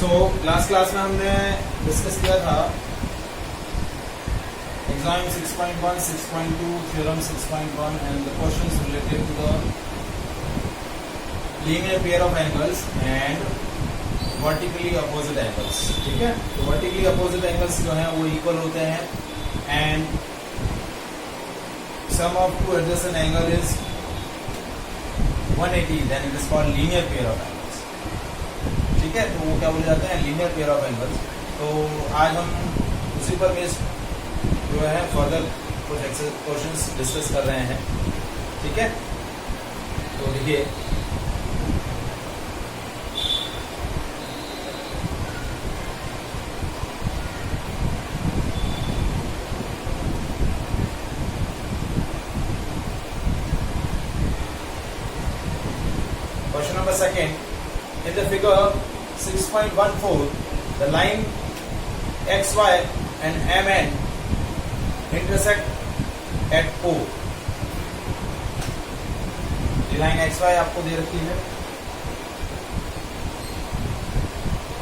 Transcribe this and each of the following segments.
Last class में हमने discuss किया था exam 6.1, 6.2, theorem 6.1 and the questions related to the linear pair of angles and vertically opposite angles. ठीक है, तो वर्टिकली अपोजिट एंगल्स जो हैं वो इक्वल होते हैं and sum of two adjacent angle is 180, then it is called linear pair of angles. ठीक है, तो वो क्या बोले जाते हैं, लीनियर पेयर ऑफ एंगल्स। तो आज हम उसी पर बेस्ड जो है फर्दर कुछ क्वेश्चंस डिस्कस कर रहे हैं। ठीक है, तो देखिए question number second, in the figure 6.14 the line xy and mn intersect at O। ये लाइन xy आपको दे रखी है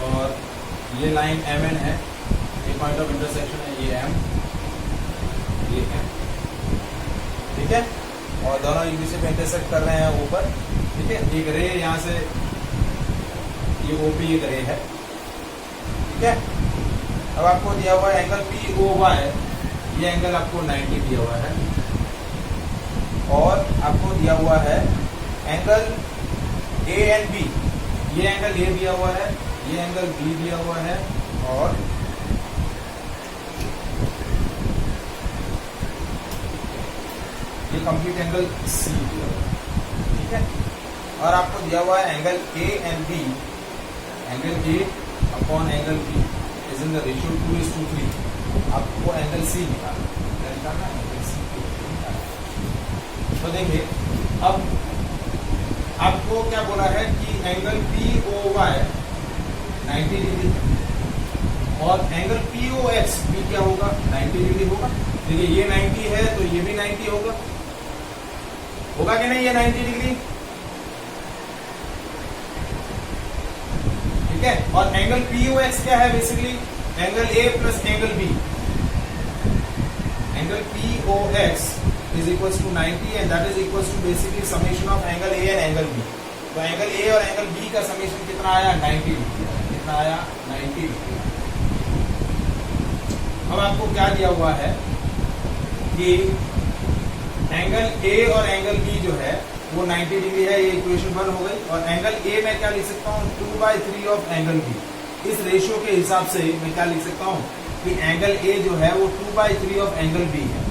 और ये लाइन mn है, ये पॉइंट ऑफ इंटरसेक्शन है, ये m, ये m। ठीक है, और दोनों एक दूसरे पे इंटरसेक्ट कर रहे हैं ऊपर। ठीक है, एक रे यहाँ से ये ओपी एक रे है। ठीक है, अब आपको दिया हुआ है एंगल पी ओ वाई, ये एंगल आपको 90 दिया हुआ है और आपको दिया हुआ है एंगल ए एंड बी, ये एंगल ए दिया हुआ है, ये एंगल बी दिया हुआ है और ये कंप्लीट एंगल सी दिया हुआ है। ठीक है, और आपको दिया हुआ है angle A and B, angle A upon angle B is in the ratio 2:3। आपको एंगल सी निकालना है, एंगल सी। तो देखिए अब आपको क्या बोला है कि angle P O Y 90 degree और एंगल पी ओ एक्स भी क्या होगा, 90 डिग्री होगा। देखिए ये 90 है तो ये भी 90 होगा कि नहीं, ये 90 डिग्री। ठीक है, और एंगल POX क्या है, basically angle A plus angle B। Angle POX is equal to 90 and that is equal to basically summation of angle A and angle B। तो एंगल A और एंगल B का summation कितना आया, 90 degree. कितना आया, 90 degree. अब आपको क्या दिया हुआ है कि एंगल A और एंगल B जो है वो 90 डिग्री है, ये इक्वेशन 1 हो गई। और एंगल A मैं क्या लिख सकता हूँ, 2/3 ऑफ एंगल B। इस रेशियो के हिसाब से मैं क्या लिख सकता हूँ कि एंगल A जो है वो 2/3 ऑफ एंगल B है।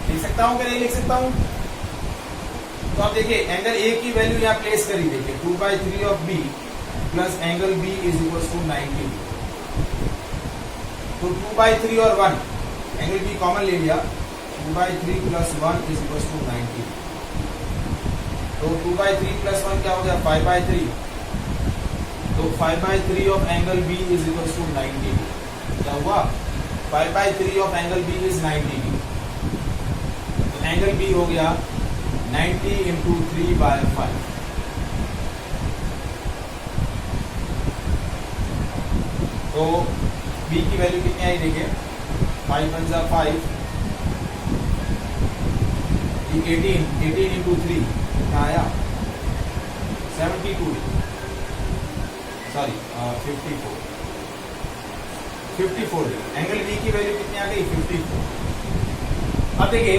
लिख सकता हूँ कि नहीं लिख सकता हूँ? तो आप देखिए एंगल A की वैल्यू यहाँ प्लेस करी, देखिए 2/3 of B plus angle B is equal to 90। तो 2/3 और 1 एंगल B कॉमन ले लिया, 2/3 प्लस 1 इज इक्वल टू 90। तो 2/3 प्लस 1 क्या हो गया, 5/3। तो 5/3 of angle B is equal to 90। क्या हुआ, 5/3 ऑफ एंगल B इज 90। तो एंगल B हो गया 90 इंटू 3/5। तो B की वैल्यू कितनी आई, देखिए 5 1 जा 5, 18 इंटू 3 क्या आया, 72, सॉरी 54। एंगल बी की वैल्यू कितनी आ गई, 54। अब देखिए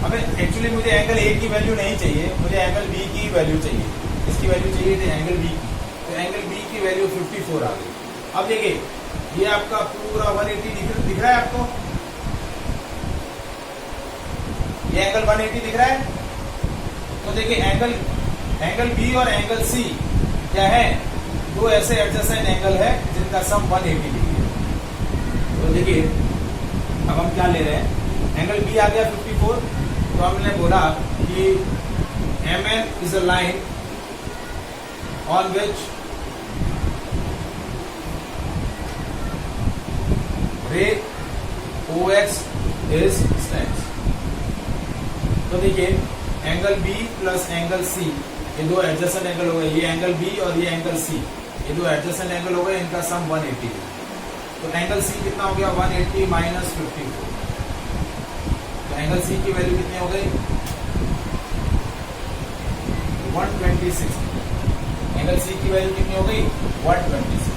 अब एक्चुअली मुझे एंगल ए की वैल्यू नहीं चाहिए, मुझे एंगल बी की वैल्यू चाहिए। इसकी वैल्यू चाहिए थी एंगल बी की, तो एंगल बी की वैल्यू 54 आ गई। अब देखिए ये आपका पूरा 180 दिख रहा है आपको, ये एंगल 180 दिख रहा है। तो देखिए एंगल बी और एंगल सी क्या है, दो ऐसे एडजेसेंट एंगल है जिनका सम 180 डिग्री है। तो देखिए अब हम क्या ले रहे हैं, एंगल बी आ गया 54। तो हमने बोला कि MN is a line on which ray OX is stands. तो देखिए angle B plus angle C, ये दो एडजेसेंट एंगल हो गए, ये एंगल बी और ये एंगल सी। ये जो एडजेसेंट एंगल हो गए इनका सम 180 है। तो एंगल सी कितना हो गया 180 माइनस 54। तो एंगल सी की वैल्यू कितनी हो गई 126। एंगल सी की वैल्यू कितनी हो गई 126।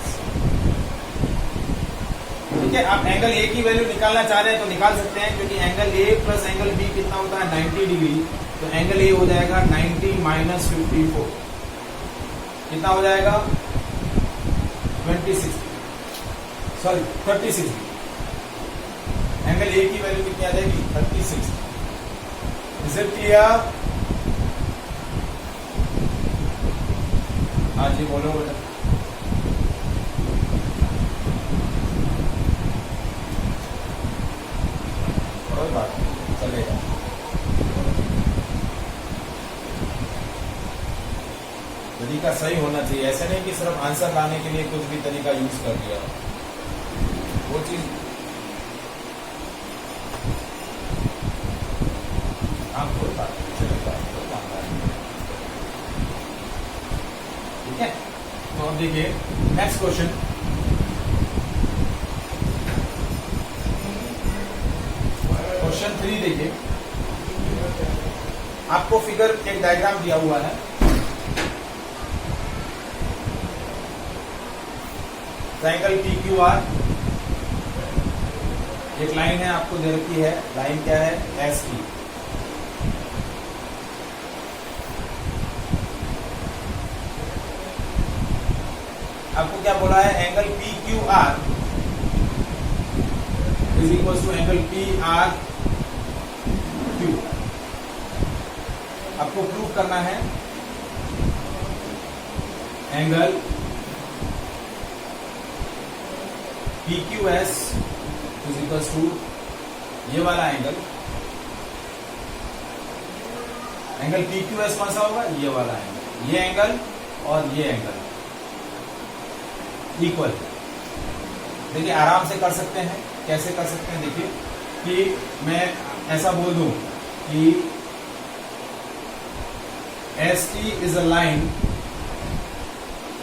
ठीक है, आप एंगल ए की वैल्यू निकालना चाह रहे हैं तो निकाल सकते हैं, क्योंकि angle A plus angle B कितना होता है 90 डिग्री। तो एंगल ए हो जाएगा 90 माइनस 54, कितना हो जाएगा 26, सॉरी 36। एंगल ए की वैल्यू कितनी आ जाएगी 36। Is it clear? हाँ जी बोलो बेटा। कोई बात नहीं, चलेगा। तरीका सही होना चाहिए, ऐसे नहीं कि सिर्फ आंसर लाने के लिए कुछ भी तरीका यूज कर दिया, वो चीज। हाँ कोई बात नहीं, चलेगा, कोई मामला नहीं। ठीक है, तो अब देखिए नेक्स्ट क्वेश्चन। क्वेश्चन 3 देखिए, आपको फिगर एक डायग्राम दिया हुआ है। ट्रायंगल PQR, एक लाइन है आपको दे रखी है, लाइन क्या है ST। आपको क्या बोला है angle PQR is equal to angle PRQ। आपको प्रूव करना है angle PQS is equal to ये वाला एंगल PQS कौन सा होगा ये वाला एंगल, ये एंगल और ये एंगल इक्वल। देखिए आराम से कर सकते हैं, कैसे कर सकते हैं देखिए, कि मैं ऐसा बोल दूं कि ST is a line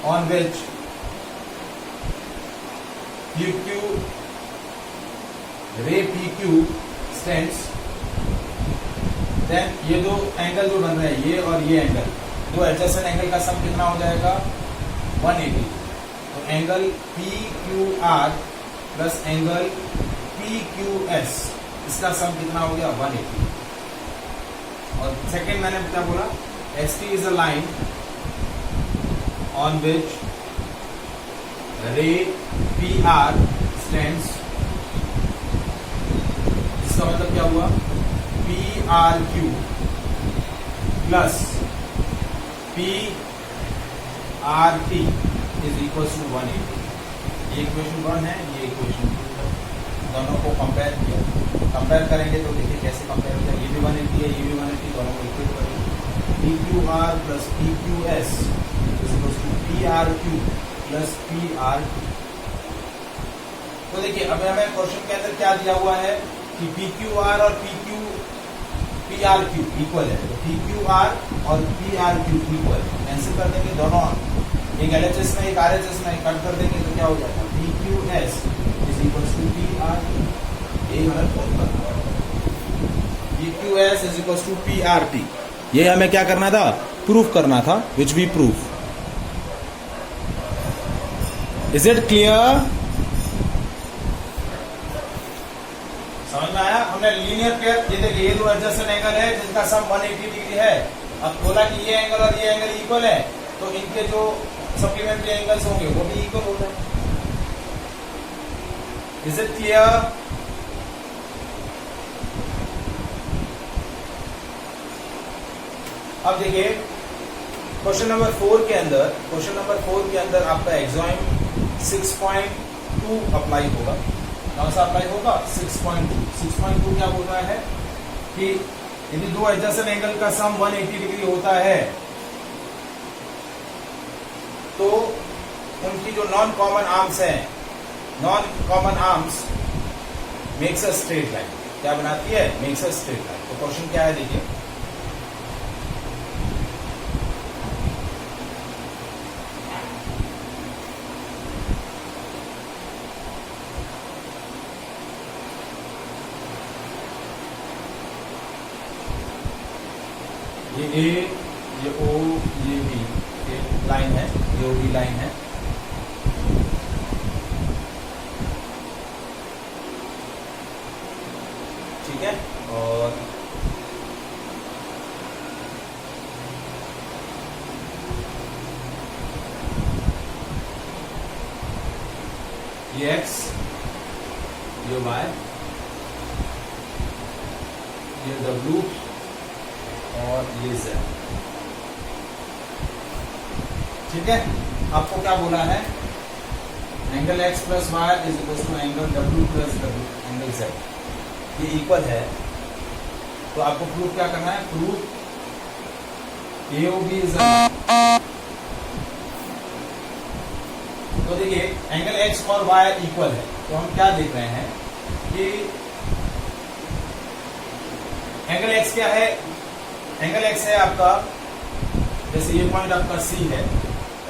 on which PQ ray PQ stands। Then ये दो एंगल जो बन रहे हैं ये और ये एंगल, दो एडजेसेंट एंगल का सम कितना हो जाएगा 180। तो angle PQR plus angle PQS इसका सम कितना हो गया 180। और सेकेंड मैंने क्या बोला ST is a line on which ray PR stands। इसका मतलब क्या हुआ PRQ plus PRT is equal to 180। ये इक्वेशन 1 है, ये इक्वेशन 2 है। दोनों को कंपेयर किया, कंपेयर करेंगे तो देखिए कैसे कंपेयर किया, ये भी 180 है, ये भी 180, दोनों को इक्वेट करेंगे। PQR plus PQS is equal to PRQ plus PRT। तो देखिए अब हमें क्वेश्चन के अंदर क्या दिया हुआ है कि PQR और PRQ इक्वल है, तो PQR और PRQ इक्वल कैंसिल कर देंगे दोनों, एक LHS में एक RHS में कट कर देंगे तो क्या हो जाएगा PQS is equal to PRT। ये हमें प्रूव करना है, PQS is equal to PRT। ये हमें क्या करना था प्रूफ करना था, which we proof. Is it clear? समझ में आया? हमने लीनियर पेयर, ये देखिए ये दो एडजेसेंट एंगल है जिनका सम 180 डिग्री है। अब बोला कि ये एंगल और ये एंगल इक्वल है, तो इनके जो सप्लीमेंट्री एंगल्स होंगे वो भी इक्वल होते हैं। Is it clear? अब देखिए क्वेश्चन नंबर 4 के अंदर आपका एग्जाम 6.2 अप्लाई होगा। कौन सा अप्लाई होगा 6.2 क्या बोल रहा है कि यदि दो एडजेसेंट एंगल का सम 180 डिग्री होता है तो उनकी जो नॉन कॉमन आर्म्स हैं, non common arms makes a straight line. क्या बनाती है? Makes a straight line. तो क्वेश्चन क्या है देखिए, ये ए, ये ओ, ये बी, ये लाइन है, ये ओ बी लाइन है। ठीक है, और ये एक्स, ये वाई, ये डब्ल्यू और ये जेड। ठीक है, आपको क्या बोला है, angle X plus Y is equal to angle W plus W angle Z, ये इक्वल है। तो आपको प्रूफ क्या करना है, प्रूफ AOB इज तो देखिए एंगल एक्स और वाई इक्वल है, तो हम क्या देख रहे हैं कि एंगल एक्स क्या है, एंगल एक्स है आपका, जैसे ये पॉइंट आपका सी है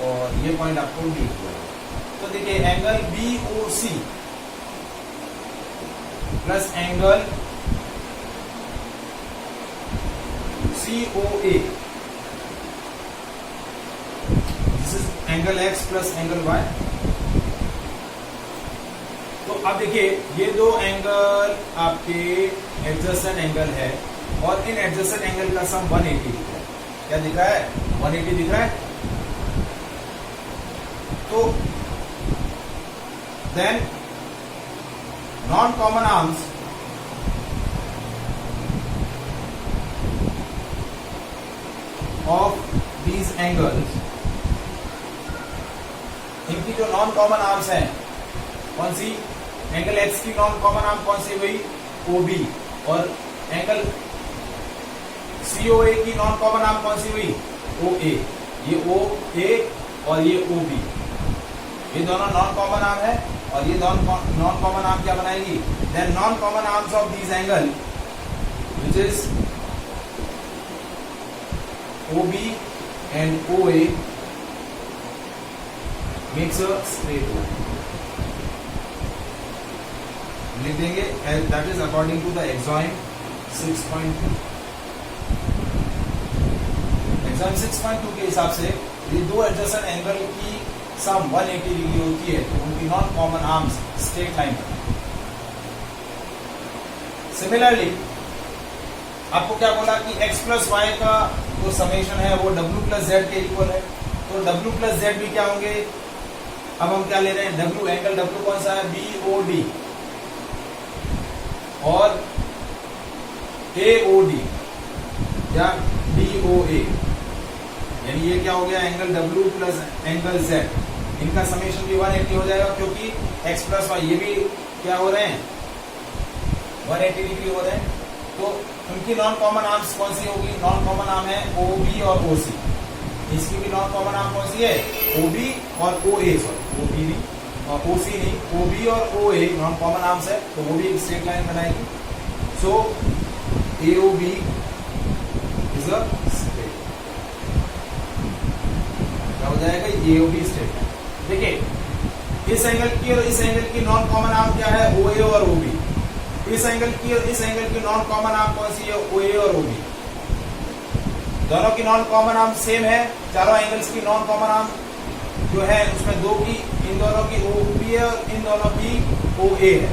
और ये पॉइंट आपको डी है। तो देखिए angle BOC plus angle COA, this is angle X plus angle Y. तो अब देखिए ये दो एंगल आपके एडजसेंट एंगल है और इन एडजसेंट एंगल का सम 180 दिख रहा है। क्या दिख रहा है, 180 दिख रहा है। तो then non common arms of these angles, इनकी जो नॉन कॉमन आर्म्स हैं, कौन सी, एंगल एक्स की नॉन कॉमन आर्म कौन सी हुई, OB, और एंगल COA की नॉन कॉमन आर्म कौन सी हुई, OA। ये OA और ये OB, ये दोनों नॉन कॉमन आर्म है और ये नॉन कॉमन आर्म क्या बनाएगी, then non common arms of these angle which is OB and OA makes a straight line. लिख देंगे that is according to the exam 6.2। Exam 6.2 के हिसाब से ये दो एडजसेंट एंगल की सम 180 डिग्री होती है, तो उनकी non common arms straight line. Similarly आपको क्या बोला कि x प्लस वाई का जो समेशन है वो w प्लस जेड के इक्वल है, तो w प्लस जेड भी क्या होंगे, अब हम क्या ले रहे हैं, w, एंगल w कौन सा है, BOD और AOD या DOA, यानी ये क्या हो गया, angle w plus angle z, इनका समेशन भी 180 हो जाएगा, क्योंकि x प्लस वाई ये भी क्या हो रहे हैं, 180 डिग्री हो रहे हैं। तो उनकी नॉन कॉमन आर्म्स कौन सी होगी, नॉन कॉमन आर्म है OB और OC, इसकी भी नॉन कॉमन आर्म कौन सी है, OB और OA, सॉरी OB नहीं और OC नहीं, OB और OA नॉन कॉमन आर्म्स है, तो वो भी एक स्ट्रेट लाइन बनाएगी। सो AOB इज अ स्ट्रेट, क्या हो जाएगा, AOB स्ट्रेट लाइन। देखिए इस एंगल की और इस एंगल की नॉन कॉमन आर्म क्या है, OA और OB। इस एंगल की और इस एंगल की नॉन कॉमन आर्म कौन सी है, OA और OB। दोनों की नॉन कॉमन आर्म सेम है, चारों एंगल्स की नॉन कॉमन आर्म जो है उसमें दो की, इन दोनों की OB है और इन दोनों की OA है।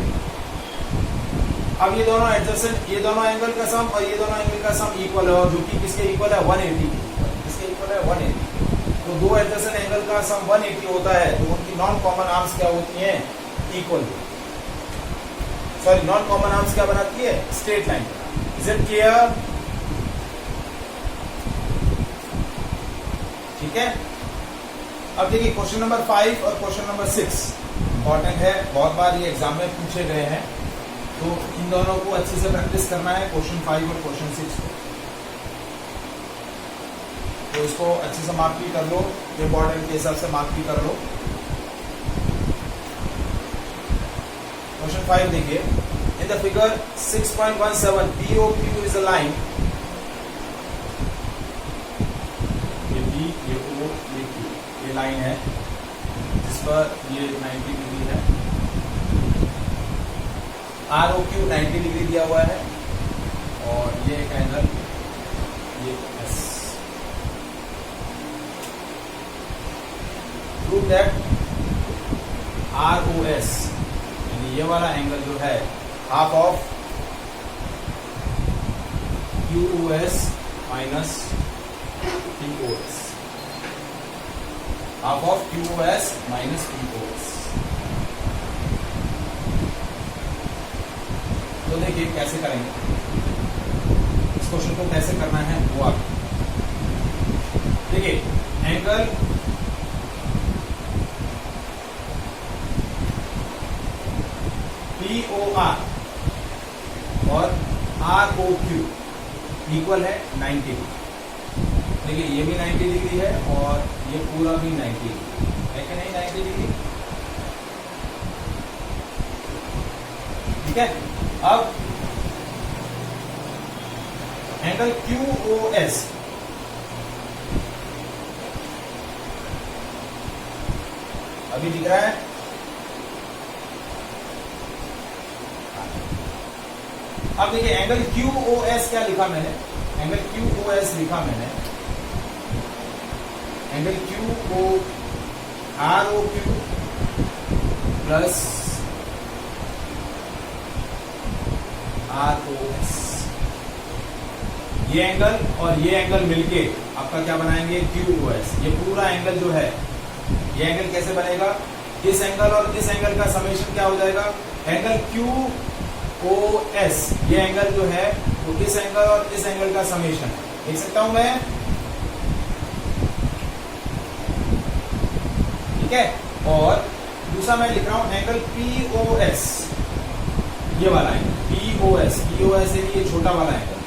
अब ये दोनों एडजसेंट, ये दोनों एंगल का सम और ये दोनों एंगल का सम इक्वल है, और जो कि किसके इक्वल है, 180 किसके इक्वल है, 180। तो दो एडजसेंट एंगल का सम 180 होता है, तो उनकी नॉन कॉमन आर्म्स क्या होती हैं, equal, sorry non common arms क्या बनाती है, straight line. Is it clear, ठीक है। अब देखिए क्वेश्चन नंबर 5 और क्वेश्चन नंबर 6 इंपॉर्टेंट है, बहुत बार ये एग्जाम में पूछे गए हैं, तो इन दोनों को अच्छे से प्रैक्टिस करना है, क्वेश्चन 5 और क्वेश्चन 6 को। तो इसको अच्छे से मार्क भी कर लो, इंपॉर्टेंट के हिसाब से मार्क भी कर लो। क्वेश्चन 5 देखिए, in the figure 6.17 POQ is a line, ये B, ये O, ये Q, ये लाइन है जिस पर ये 90 डिग्री है, ROQ 90 डिग्री दिया हुआ है, और ये एक एंगल ये S. Prove that R O S यानी ये वाला एंगल जो है half of Q O S minus P O S, half of Q O S minus P O S. तो देखिए कैसे करेंगे इस क्वेश्चन को, कैसे करना है वो आप देखिए। एंगल पी ओ आर और आर ओ क्यू इक्वल है 90 डिग्री। देखिए ये भी 90 डिग्री है और ये पूरा भी 90 डिग्री है कि नहीं, 90 डिग्री। ठीक है, अब एंगल क्यू ओ एस अभी दिख रहा है। अब देखिए एंगल क्यू ओ एस क्या लिखा मैंने, एंगल क्यू ओ एस लिखा मैंने, angle Q O R O Q plus R O S. ये एंगल और ये एंगल मिलके आपका क्या बनाएंगे, क्यू ओ एस। ये पूरा एंगल जो है, ये एंगल कैसे बनेगा, इस एंगल और इस एंगल का समेशन क्या हो जाएगा, एंगल क्यू ओ एस, ये एंगल जो है वो इस एंगल और इस एंगल का समेशन लिख सकता हूं मैं। ठीक है, और दूसरा मैं लिख रहा हूं एंगल पी ओ एस, ये वाला angle P O S, P O S ये छोटा वाला एंगल।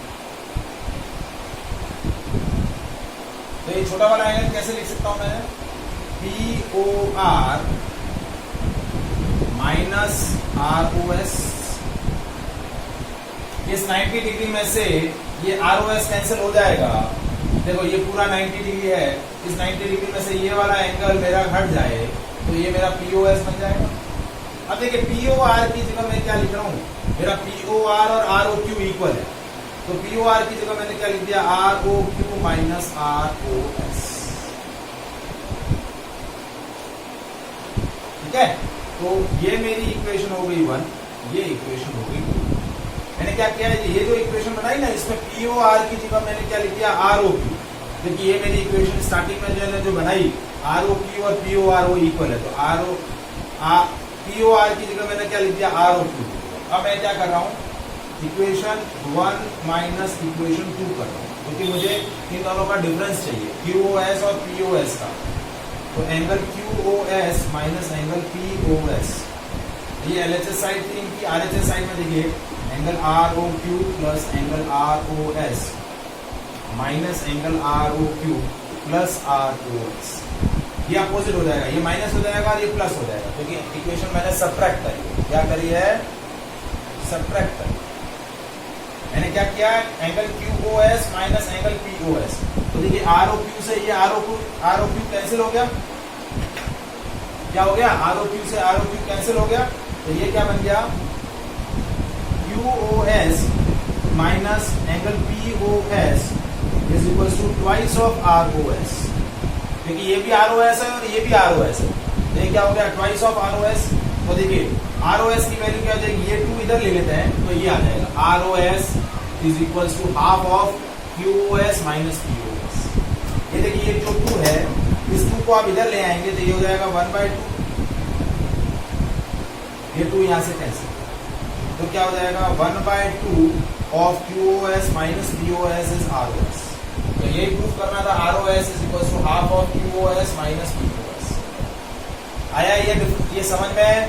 तो ये छोटा वाला एंगल कैसे लिख सकता हूं मैं, P O R minus R O S. इस 90 डिग्री में से ये आर ओ एस कैंसिल हो जाएगा। देखो ये पूरा 90 डिग्री है, इस 90 डिग्री में से ये वाला एंगल मेरा घट जाए तो ये मेरा पी ओ एस बन जाएगा। अब देखिए पी ओ आर की जगह मैं क्या लिख रहा हूं, मेरा पी ओ आर और आर ओ क्यू इक्वल है, तो पी ओ आर की जगह मैंने क्या लिख दिया, R O Q minus R O S. ठीक है, तो ये मेरी इक्वेशन हो गई 1, ये इक्वेशन हो गई 2। मैंने क्या किया है, ये जो इक्वेशन बनाई ना, इसमें पी ओ आर की जगह मैंने क्या लिख दिया, आर ओ क्यू। क्योंकि ये मेरी इक्वेशन स्टार्टिंग में जो बनाई, आर ओ क्यू और पी ओ आर वो इक्वल है, तो R O P O R की जगह मैंने क्या लिख दिया, आर ओ क्यू। अब मैं क्या कर रहा हूँ, इक्वेशन 1 माइनस इक्वेशन 2 कर रहा हूँ, क्योंकि मुझे इन दोनों का डिफरेंस चाहिए, क्यू ओ एस और पी ओ एस का। तो angle Q O S minus angle P O S, ये एल एच एस साइड थी इनकी। आर एच एस साइड में देखिए angle R O Q plus angle R O S minus angle R O Q plus R O S. ये opposite हो जाएगा, ये minus हो जाएगा और ये प्लस हो जाएगा, क्योंकि इक्वेशन मैंने सब्ट्रैक्ट करी। क्या करी है, सब्ट्रैक्ट करी। मैंने क्या किया, angle Q O S minus angle P O S. तो देखिए आर ओ क्यू से ये आर ओ क्यू कैंसिल हो गया। क्या हो गया, आर ओ क्यू से आर ओ क्यू कैंसिल हो गया। तो ये क्या बन गया, Q O S minus angle P O S is equal to twice of R O S. क्योंकि ये भी आर ओ एस है और ये भी आर ओ एस है, तो ये क्या हो गया, twice of R O S. तो देखिए आर ओ एस की वैल्यू क्या हो जाएगी, ये 2 इधर ले लेते हैं, तो ये आ जाएगा R O S is equal to half of Q O S minus P O S. ये देखिए ये जो 2 है, इस 2 को आप इधर ले आएंगे तो ये हो जाएगा 1/2। ये 2 यहां से कैंसिल, तो क्या हो जाएगा 1/2 of Q O S minus P O S is R O S. तो ये प्रूव करना था, R O S is equal to half of Q O S minus P O S. आया ये समझ में,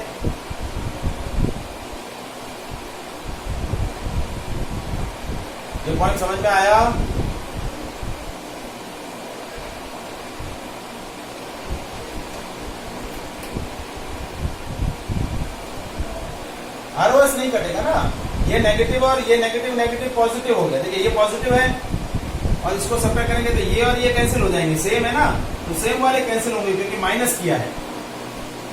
ये पॉइंट समझ में आया। आर ओ एस नहीं कटेगा ना, ये नेगेटिव और ये नेगेटिव नेगेटिव पॉजिटिव हो गया। देखिए ये पॉजिटिव है और इसको सब्ट्रैक्ट करेंगे तो ये और ये कैंसिल हो जाएंगे, सेम है ना, तो सेम वाले कैंसिल होंगे क्योंकि माइनस किया है।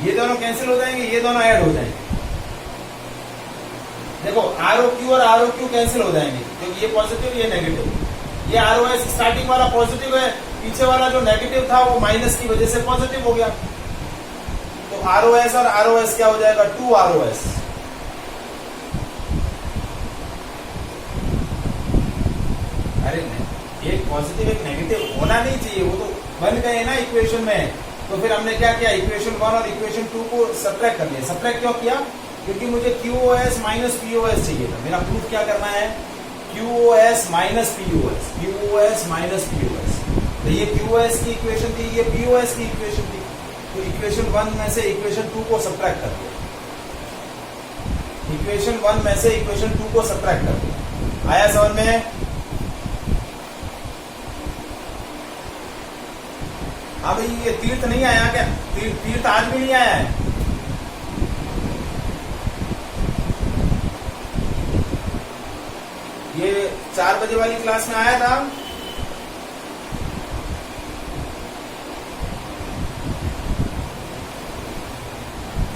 ये दोनों कैंसिल हो जाएंगे, ये दोनों ऐड हो जाएंगे। देखो आर ओ क्यू और आर ओ क्यू कैंसिल हो जाएंगे क्योंकि ये पॉजिटिव ये नेगेटिव, ये ROS स्टार्टिंग वाला पॉजिटिव है, पीछे वाला जो नेगेटिव था वो माइनस की वजह से पॉजिटिव हो गया। तो ROS और ROS क्या हो जाएगा, 2ROS। अरे नहीं, एक पॉजिटिव एक नेगेटिव होना नहीं चाहिए, वो तो बन गए ना इक्वेशन में। तो फिर हमने क्या किया, इक्वेशन 1 और इक्वेशन 2 को सब्ट्रैक्ट कर लिया। सब्ट्रैक्ट क्यों किया, क्योंकि मुझे QoS माइनस POS चाहिए था। मेरा प्रूफ क्या करना है, QoS minus POS, QoS minus POS। तो ये QoS की इक्वेशन थी, ये POS की इक्वेशन थी। तो इक्वेशन 1 में से इक्वेशन 2 को सब्ट्रैक्ट कर दिया, इक्वेशन 1 में से इक्वेशन 2 को सब्ट्रैक्ट कर दिया। आया समझ में? हाँ भाई, ये तीर्थ नहीं आया क्या, तीर्थ आज भी नहीं आया है। ये 4 बजे वाली क्लास में आया था।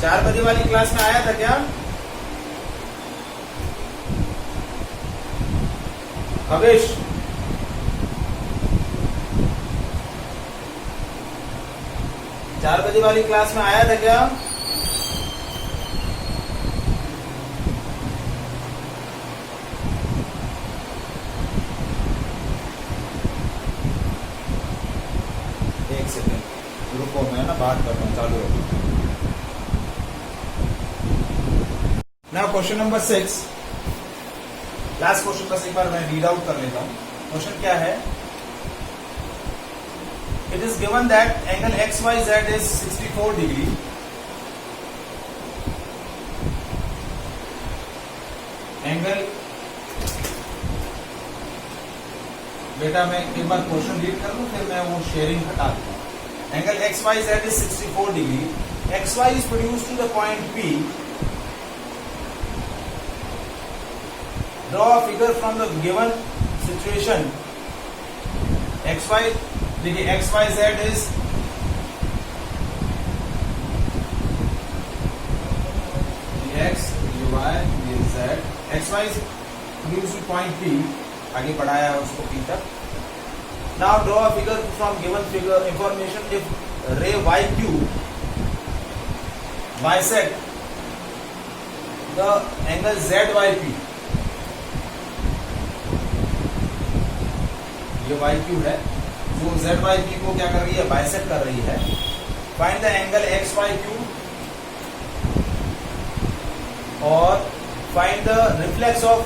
चार बजे वाली क्लास में आया था क्या? भवेश, चार बजे वाली क्लास में आया था क्या? एक सेकेंड रुको, मैं ना बात करता हूँ, चालू रखो। Now question number 6, last question बस एक बार मैं रीड आउट कर लेता हूँ। क्वेश्चन क्या है? It is given that angle XYZ is 64 degree. Angle, बेटा मैं एक बार क्वेश्चन रीड कर लूं, फिर मैं वो शेयरिंग हटा दूंगा। Angle XYZ is 64 degree. XY is produced to the point P. Draw a figure from the given situation. XY, देखिए XYZ is X, Y, Z, XY is produced to point P, आगे बढ़ाया है उसको P तक। Now draw a figure from given figure information if ray YQ bisect the angle ZYP। ये YQ है जो ZYP को क्या कर रही है, बाइसेक्ट कर रही है। फाइंड द एंगल XYQ और find the reflex of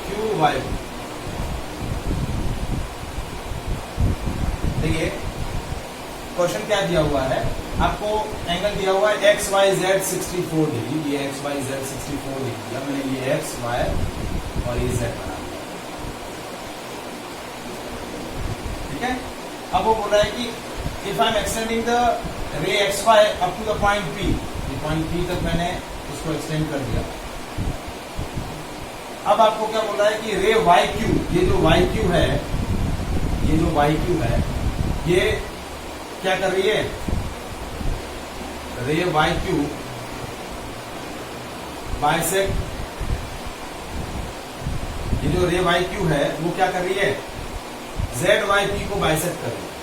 QY। देखिए क्वेश्चन क्या दिया हुआ है आपको, एंगल दिया हुआ है XYZ 64 डिग्री। ये XYZ 64 डिग्री है, मैंने ये X, Y और ये Z बना। ठीक है, अब वो बोल रहा है कि if I am extending the ray XY up to the point P, ये पॉइंट P तक मैंने उसको एक्सटेंड कर दिया। अब आपको क्या बोल रहा है कि रे YQ, ये जो YQ है, ये जो YQ है, ये क्या कर रही है, रे YQ बाइसेक्ट, ये जो रे YQ है वो क्या कर रही है, ZYP को बाइसेक्ट कर रही है।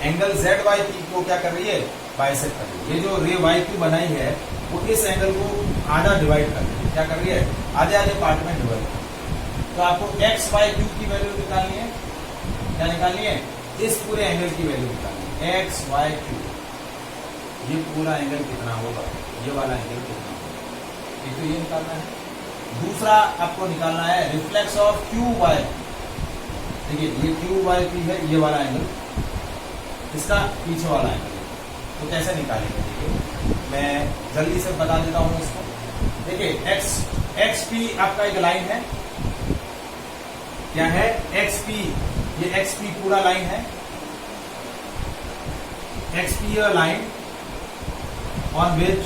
एंगल ZYP को क्या कर रही है, बाइसेक्ट कर रही है। ये जो रे YQ बनाई है वो इस एंगल को आधा डिवाइड कर रही है। क्या कर रही है, आधे आधे पार्ट में डिवाइड कर रही है। तो आपको XYQ की वैल्यू निकालनी है, क्या निकालनी है, इस पूरे एंगल की वैल्यू निकालनी है। XYQ, ये पूरा एंगल कितना होगा, ये वाला एंगल कितना होगा, एक तो ये निकालना है। दूसरा आपको निकालना है रिफ्लेक्स ऑफ QY। देखिए ये QYP है, ये वाला एंगल, इसका पीछे वाला एंगल। तो कैसे निकालेंगे, देखिए मैं जल्दी से बता देता हूं इसको। देखिए XP आपका एक लाइन है, क्या है XP, ये XP पूरा लाइन है। XP a line on which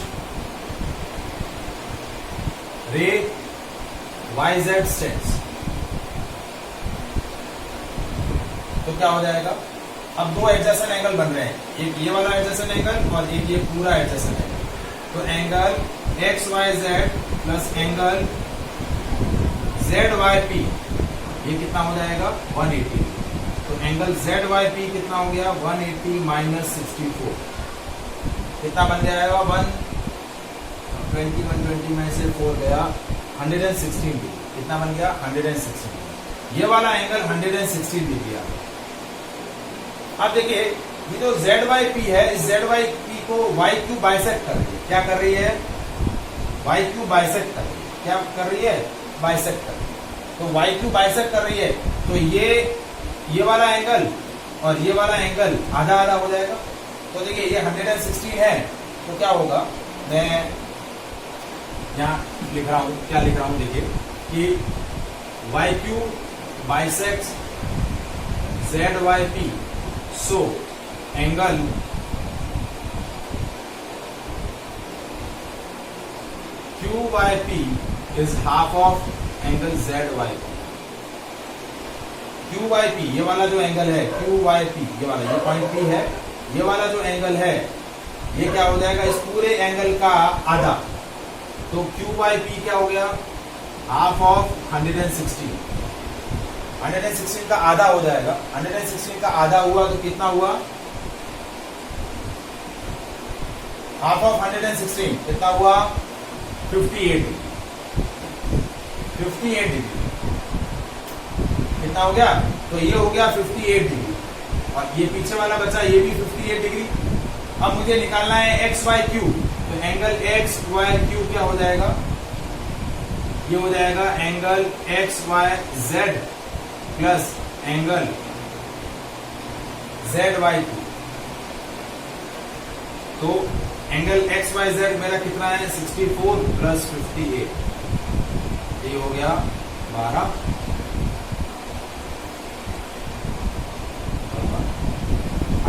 ray YZ stands। तो क्या हो जाएगा, अब दो एडजेसेंट एंगल बन रहे हैं, एक ये वाला एडजेसेंट एंगल और एक ये पूरा एडजेसेंट एंगल। तो angle X Y Z plus angle Z Y P, ये कितना हो जाएगा 180। तो एंगल जेड वाई पी कितना हो गया 180 माइनस 64, कितना बन जाएगा 120 में से 4 गया 116 डिग्री, कितना बन गया 116। ये वाला एंगल 116 डिग्री आ गया। अब देखिए ये जो जेड वाई पी है, इस जेड वाई पी को वाई क्यू बाइसेक्ट कर रही है। क्या कर रही है? वाई क्यू बाइसेक्ट कर रही है। क्या कर रही है? बाइसेक्ट कर रही है। तो वाई क्यू बाइसेक्ट कर रही है, तो ये वाला एंगल और ये वाला एंगल आधा आधा हो जाएगा। तो देखिए ये 116 है, तो क्या होगा, मैं यहाँ लिख रहा हूं, क्या लिख रहा हूं देखिए कि Y Q bisect Z Y P, so angle Q Y P is half of angle Z Y P. Q Y P, ये वाला जो एंगल है क्यू वाई पी, ये वाला, ये पॉइंट पी है, ये वाला जो एंगल है ये क्या हो जाएगा, इस पूरे एंगल का आधा। तो क्यू वाई पी क्या हो गया, हाफ ऑफ 116। 116 का आधा हो जाएगा। 116 का आधा हुआ तो कितना हुआ, हाफ ऑफ 116 कितना हुआ 58 डिग्री। कितना हो गया, तो ये हो गया 58 डिग्री, और ये पीछे वाला बचा, ये भी 58 डिग्री। अब मुझे निकालना है एक्स वाई क्यू, तो एंगल एक्स वाई क्यू क्या हो जाएगा, ये हो जाएगा angle X Y Z plus angle Z Y Q. तो एंगल एक्स वाई जेड मेरा कितना है 64 प्लस 58, ये हो गया 12,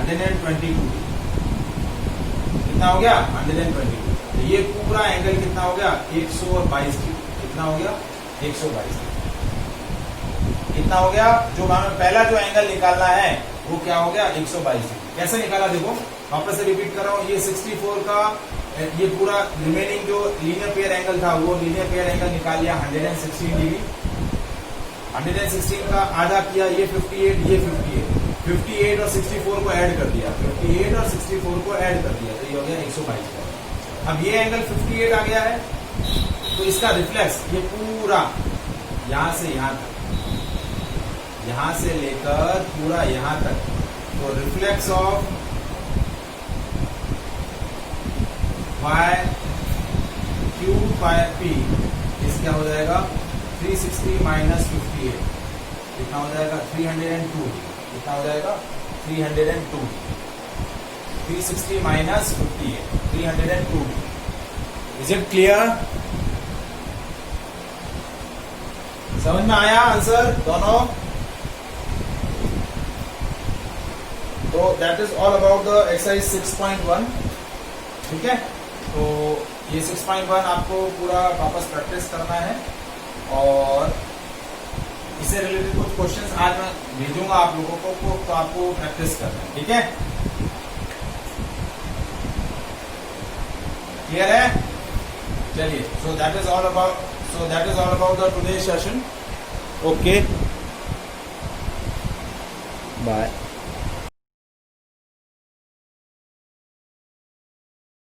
122। कितना हो गया 122। तो ये पूरा एंगल कितना हो गया 122 डिग्री। कितना हो गया 122 डिग्री। कितना हो गया, जो हमें पहला जो एंगल निकालना है वो क्या हो गया 122 डिग्री। कैसे निकाला देखो, वापस से रिपीट कर रहा हूं। ये 64 का ये पूरा रिमेनिंग जो लीनियर पेयर एंगल था वो लीनियर पेयर एंगल निकाल लिया 116 डिग्री। 116 का आधा किया, ये 58, ये 58 और 64 को ऐड कर दिया, 58 और 64 को ऐड कर दिया, तो ये हो गया 122। अब ये एंगल 58 आ गया है, तो इसका रिफ्लेक्स ये पूरा यहां से यहां तक, यहां से लेकर पूरा यहां तक, तो reflex of Y Q by P इस क्या हो जाएगा 360 माइनस 58, कितना हो जाएगा 302। कितना हो जाएगा 302। 360 माइनस 58, 302। Is it clear? समझ में आया आंसर दोनों? तो that is all about the exercise 6.1। ठीक है, तो ये 6.1 आपको पूरा वापस प्रैक्टिस करना है, और इससे रिलेटेड कुछ क्वेश्चंस आज मैं भेजूंगा आप लोगों को, तो आपको प्रैक्टिस करना है। ठीक है, क्लियर है? चलिए, so that is all about the today session. Okay, bye.